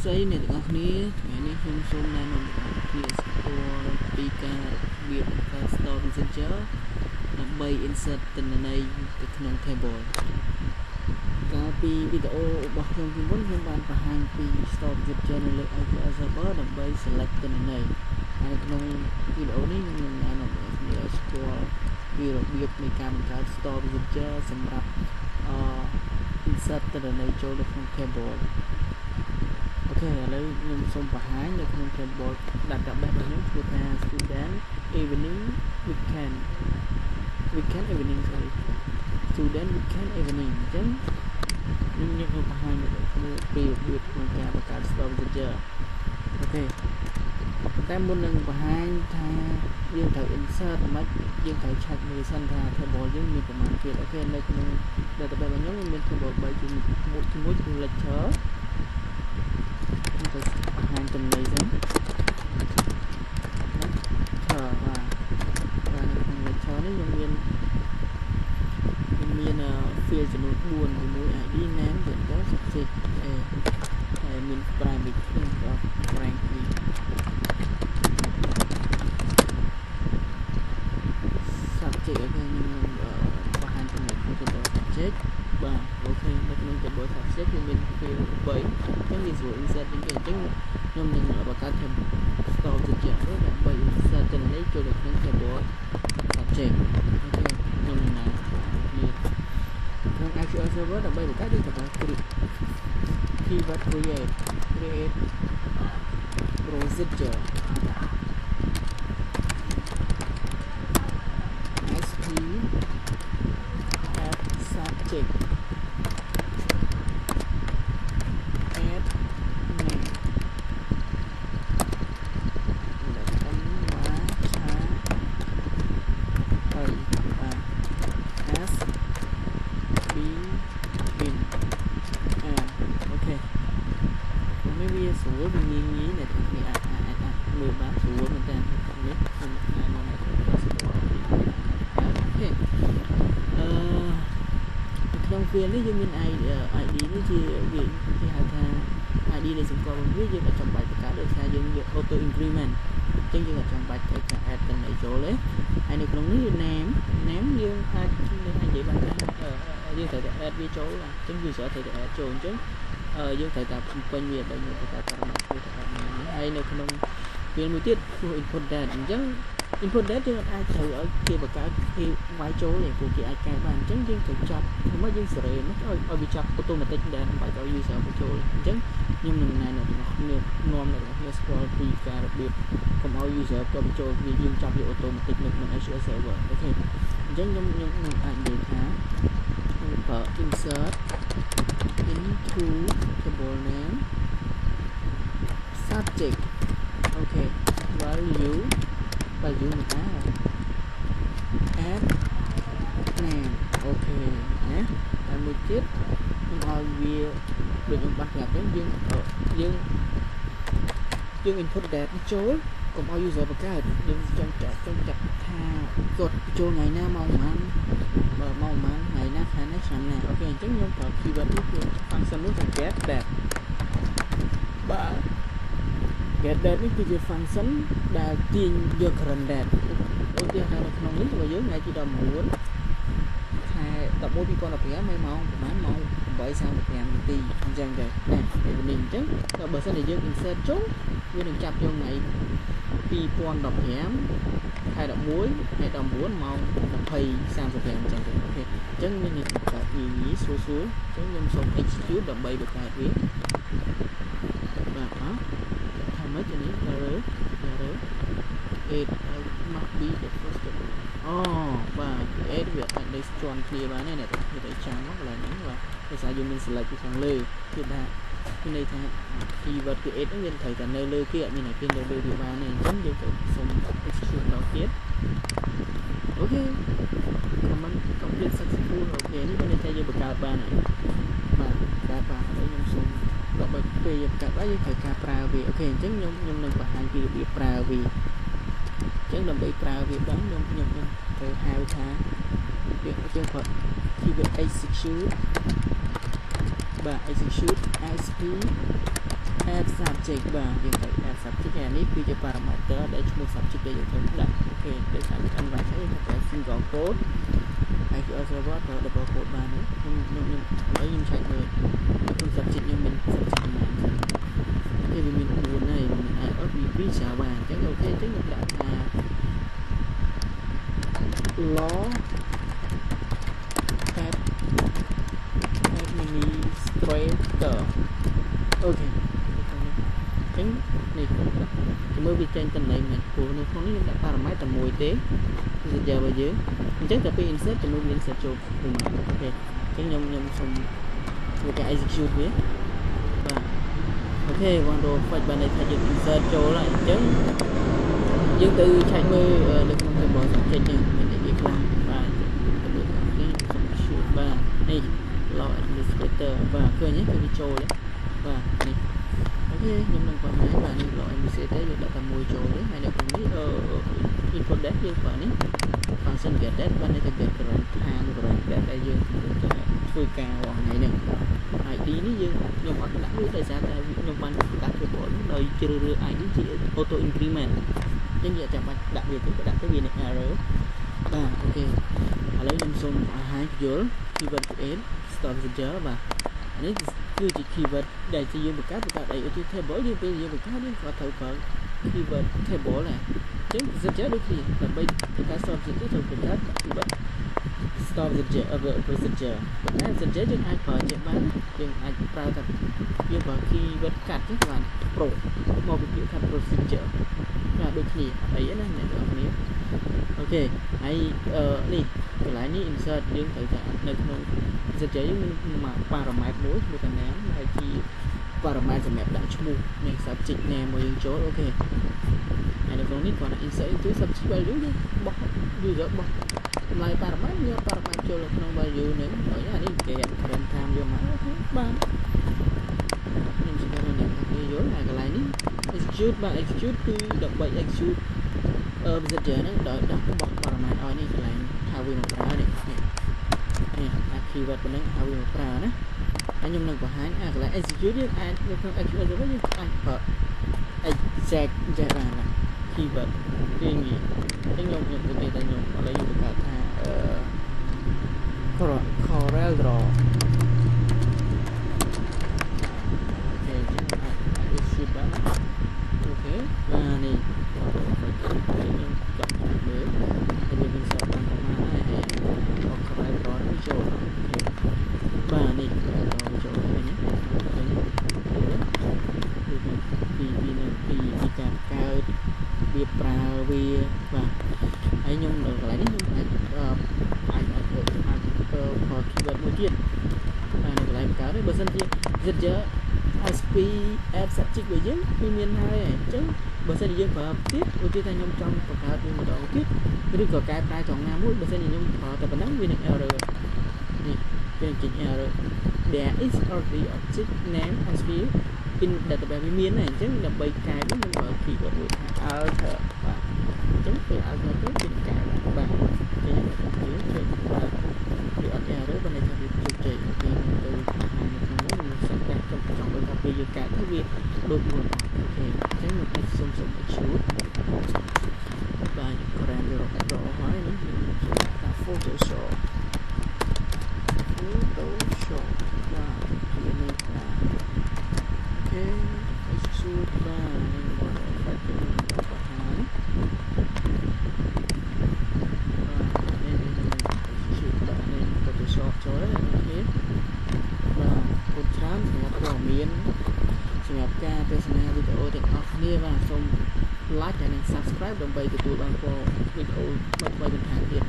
ស្អីអ្នកទាំងអស់គ្នាថ្ងៃនេះខ្ញុំសូមណែនាំគ្នាស្គាល់ពីការវាបង្កើត Store Messenger ដើម្បី insert ទិន្នន័យទៅក្នុង table កាលពីវីដេអូរបស់ខ្ញុំពីមុនខ្ញុំបានបង្ហាញពី Store Messenger នៅលើ IPL server ដើម្បី select ទិន្នន័យហើយក្នុងវីដេអូនេះខ្ញុំណែនាំអ្នកគ្នាស្គាល់ពីរបៀបនៃការបង្កើត Store Messenger សម្រាប់insert ទិន្នន័យចូលនៅក្នុង tableអូខេឥឡូវខ្ញុំសូមបង្ហាញនៅក្នុង table database របស់ខ្ញុំគឺថា student evening weekend evening sorry student weekend evening អញ្ចឹងខ្ញុំបង្ហាញនៅក្នុងពីរបៀបក្នុងការបង្កើត Store Messenger អូខេតែមុននឹងបង្ហាញថាយើងត្រូវ insert មិនយើងត្រូវ check មើលសិនថា table យើងមានប្រមាណទៀតអូខេនៅក្នុង database របស់ខ្ញុំមាន table 3ជាមួយគឺ lectureទៅបង្ហាញចំណុចហ្នឹងបាទនៅក្នុង lecture នេះខ្ញុំមាន field ចំនួន4ជាមួយ ID name gender subject ហើយមាន primary និង rank subject អូខេខ្ញុំបង្ហាញចំណុច table subject បាទអូខេនៅក្នុង table subject គឺមាន field 3អញ្ចឹងវាស្រួល insert អញ្ចឹងខ្ញុំនឹងបង្កើត table Store Messenger ដើម្បី insert ទិន្នន័យចូលនៅក្នុង table subject អូខេខ្ញុំនឹងណាក្នុង IPL server ដើម្បីបង្កើតយើងត្រូវការ keyword create procedure sp add subject add nameស្រួលវាងាយងាយអ្នកទាំងគ្នាអាចមើលបានស្រួលមែនតើនេះខ្ញុំណែនាំឲ្យស្គាល់អូខេក្នុង field នេះយើងមាន ID នេះជាវាគេហៅថា ID នៃសម្គាល់របស់វាយើងអាចចាំបាច់បង្កើតដោយសារយើងយក auto increment អញ្ចឹងយើងអាចចាំបាច់ត្រូវការ add ទៅនៃចូលទេហើយនៅក្នុងនេះ name យើងអាចនិយាយបានថាយើងត្រូវតែ add វាចូលអញ្ចឹង user ត្រូវតែ add ចូលអញ្ចឹងយើងត្រូវតែបំពេញវាដោយយើងត្រូវការតាមនេះហើយនៅក្នុងវាមួយទៀតគឺ input date អញ្ចឹង input date យើងអាចត្រូវឲ្យគេបង្កើតគេវាយចូលទេព្រោះគេអាចកែបានអញ្ចឹងយើងត្រូវចាប់ធ្វើមកយើងសេរីនោះឲ្យវាចាប់ automatic ដែរមិនបាច់ឲ្យ user បញ្ចូលអញ្ចឹងខ្ញុំនឹងណែនាំអ្នកគ្នានាំអ្នកគ្នាស្គាល់ពីការរបៀបកុំឲ្យ user ក៏បញ្ចូលវាយើងចាប់វា automatic នៅក្នុង SQL server អូខេអញ្ចឹងខ្ញុំនឹងអាចនិយាយថាinsert into table name subject okay value mình add name okay nhé tại một chiếc nhưng hồi vì được những bắt gặp đến dương input date chối còn bao user và cái dương trong chặt tha gột cho ngày nào mong man ngày nào khá nét sẵn nè ok chắc nhóm vào khi vẫn function lúc thành get date và get dateនេះគឺជា function ដែលទាញយក current date ឧទាហរណ៍នៅក្នុងនេះរបស់យើងថ្ងៃទី14ខែ11 2015នៅម៉ោងប្រហែលម៉ោង 8:35 នាទីអញ្ចឹងទៅណានេះអញ្ចឹងដល់បើសិនជាយើង insert ចូលវានឹងចាប់យកថ្ងៃ 2015 ខែ 11 ខែ 19 ម៉ោង 20:35 អញ្ចឹងទៅអូខេអញ្ចឹងមាននេះបង្កើតងាយស្រួលអញ្ចឹងខ្ញុំសូម execute ដើម្បីបង្កើតវាបាទថាម៉េចនេះ error it must be the first step អូបាទ it វាអាចនៅជាន់គ្នាបានទេអ្នកទាំងគ្នាចាំមកកន្លែងហ្នឹងបាទដោយសារយើងមាន select ពីខាងលើគឺថាមានន័យថា keyword គឺ it ហ្នឹងវាត្រូវតែនៅលើគេអត់មានឲ្យគេនៅលើវាបានទេអញ្ចឹងយើងត្រូវសុំ execute ដល់ទៀតអូខេ comment complete successful អូខេនេះមានន័យថាយើងបង្កើតបានហើយបាទហើយខ្ញុំសូមដើម្បីពេលយើងបង្កើតបានយើងត្រូវការប្រើវាអូខេអញ្ចឹងខ្ញុំនឹងបង្ហាញពីរបៀបប្រើវាអញ្ចឹងដើម្បីប្រើវាបានខ្ញុំត្រូវហៅថាវាយើងគាត់ keyword execute បាទ execute sp add subject បាទយើងត្រូវ add subject អានេះគឺជា parameter ដែលឈ្មោះ subject ដែលយើងត្រូវដាក់អូខេដោយសារ environment យើងត្រូវ single quote ហើយគឺ server ប្រើ double quote បានខ្ញុំឥឡូវខ្ញុំឆែកមើលក្នុង subject ខ្ញុំមាន subject ប៉ុន្មានគេវាមាន4ហើយមាន ពី Java អញ្ចឹងអូខេអញ្ចឹងខ្ញុំដាក់ថា law administrator អូខេអញ្ចឹងនេះមើលវាចេញតំណែងមែនព្រោះនៅក្នុងនេះខ្ញុំដាក់ parameter តែមួយទេគឺ Java យើងអញ្ចឹងតែពេល insert ជាមួយ insert ចូលព្រមអូខេអញ្ចឹងខ្ញុំសូមធ្វើការ execute វាបាទអូខេ Wonder Fetch បានន័យថាយើង insert ចូលហើយអញ្ចឹងយើងទៅឆែកមើលនៅក្នុង table subject នេះមានអីខ្លះបាទទៅមើលនេះ execute បាទនេះ law administrator បាទឃើញទេគឺវាចូលទេបាទនេះអូខេខ្ញុំនឹងបង្ហាញបាទនេះ law administrator យើងដាក់តែមួយចូលទេហើយនៅក្នុងនេះinput date យើងប្រើនេះ function get date បានន័យថា get current time current date ដែលយើងធ្វើការរាល់ថ្ងៃនេះ ID នេះយើងខ្ញុំអត់ដាក់វាដោយសារតែខ្ញុំបានដាក់វាពលដោយជ្រើសរើស ID ជា auto increment អញ្ចឹងយើងចាំបាច់ដាក់វាទេដាក់ទៅវានឹង error បាទអូខេឥឡូវខ្ញុំសូមបង្ហាញយល់ keyword create start user បាទនេះគឺជា keyword ដែលជាយើងបង្កើតអីឧទាហរណ៍ table យើងពេលយើងបង្កើតយើងក៏ត្រូវប្រើ keyword table ដែរអញ្ចឹង user ដូចគ្នាដើម្បីបង្កើត start user ត្រូវបង្កើត keyword start user procedure តែ user យើងអាចប្រើជាបានយើងអាចប្រើថាយើងប្រើ keyword កាត់ទេបាន pro មកពីពាក្យថា procedure បាទដូចគ្នាអីណាអ្នកទាំងអស់គ្នាអូខេហើយនេះកន្លែងនេះ insert យើងត្រូវតែនៅក្នុង user យើងមាន parameter មួយឈ្មោះថា name ហើយជា parameter សម្រាប់ដាក់ឈ្មោះនៃ subject name មួយយើងចូលអូខេហើយនៅក្នុងនេះគាត់ insert into subject value យើងបោះ user បោះតម្លៃ parameter យក parameter ចូលនៅក្នុង value នេះហើយអានេះគេ current time យកមកអូខេបានខ្ញុំស្គាល់អ្នកថាគេយល់ហើយកន្លែងនេះ execute បាទ execute គឺដើម្បី execute user ហ្នឹងដោយដាក់បោះ parameter ឲ្យនេះកន្លែងថាវាមកប្រើនេះអា keyword ប៉ុណ្ណឹងឲ្យវាមកប្រើណាហើយខ្ញុំនឹងបង្ហាញកន្លែង execute យើងអាចនៅក្នុង execute យើងអាចប្រើ exact ចេះបាន keyword ពីនេះអញ្ចឹងខ្ញុំនិយាយថាខ្ញុំឥឡូវខ្ញុំបង្កើតថាCorel Draw អូខេអញ្ចឹងអាច execute បានអូខេបាទនេះខ្ញុំចាប់មើលហើយវាមានសារបានប្រមាណហើយហើយ Corel Draw នេះចូលអូខេបាទនេះ Corel Draw ចូលឃើញទេឃើញទេពីការកើតវាប្រើវាបាទហើយខ្ញុំនៅកន្លែងនេះខ្ញុំអាចប្រើ keyword មួយទៀតបាទនៅកន្លែងបង្កើតនេះបើសិនជា user SP add subject របស់យើងវាមានហើយអញ្ចឹងបើសិនជាយើងប្រើទៀតឧទាហរណ៍ថាខ្ញុំចង់បង្កើតវាម្ដងទៀតឬក៏កែប្រែត្រង់ណាមួយបើសិនជាខ្ញុំប្រើតែប៉ុណ្ណឹងវានឹង error នេះវានឹងចេញ error there is already object name SP in database វាមានហើយអញ្ចឹងដើម្បីកែវាខ្ញុំប្រើ keyword មួយថា alter បាទអញ្ចឹងពេល alter ទៅវាកែបាទអញ្ចឹងវាជួយបាទវាអត់ error បើន័យថាវាជោគជ័យអូខេទៅខាងនៅក្នុងនេះខ្ញុំសិក្សាចង់បើថាពេលយើងកែទៅវាដូចមុនអូខេអញ្ចឹងខ្ញុំសូម execute បាទ Corel Draw ហើយនេះខ្ញុំដាក់ Photoshop បាទជានេះបាទអូខេ execute បាទនេះបងបាច់ទៅបង្ហាញបាទនេះ execute ដាក់នេះ Photoshop ចូលអូខេបាទគុណច្រើនសម្រាប់ព័ត៌មានសម្រាប់ការទស្សនាវីដេអូទាំងអស់គ្នាបាទសូម like និង subscribe ដើម្បីទទួលបានព័ត៌មានវីដេអូថ្មីៗបន្ថែមទៀត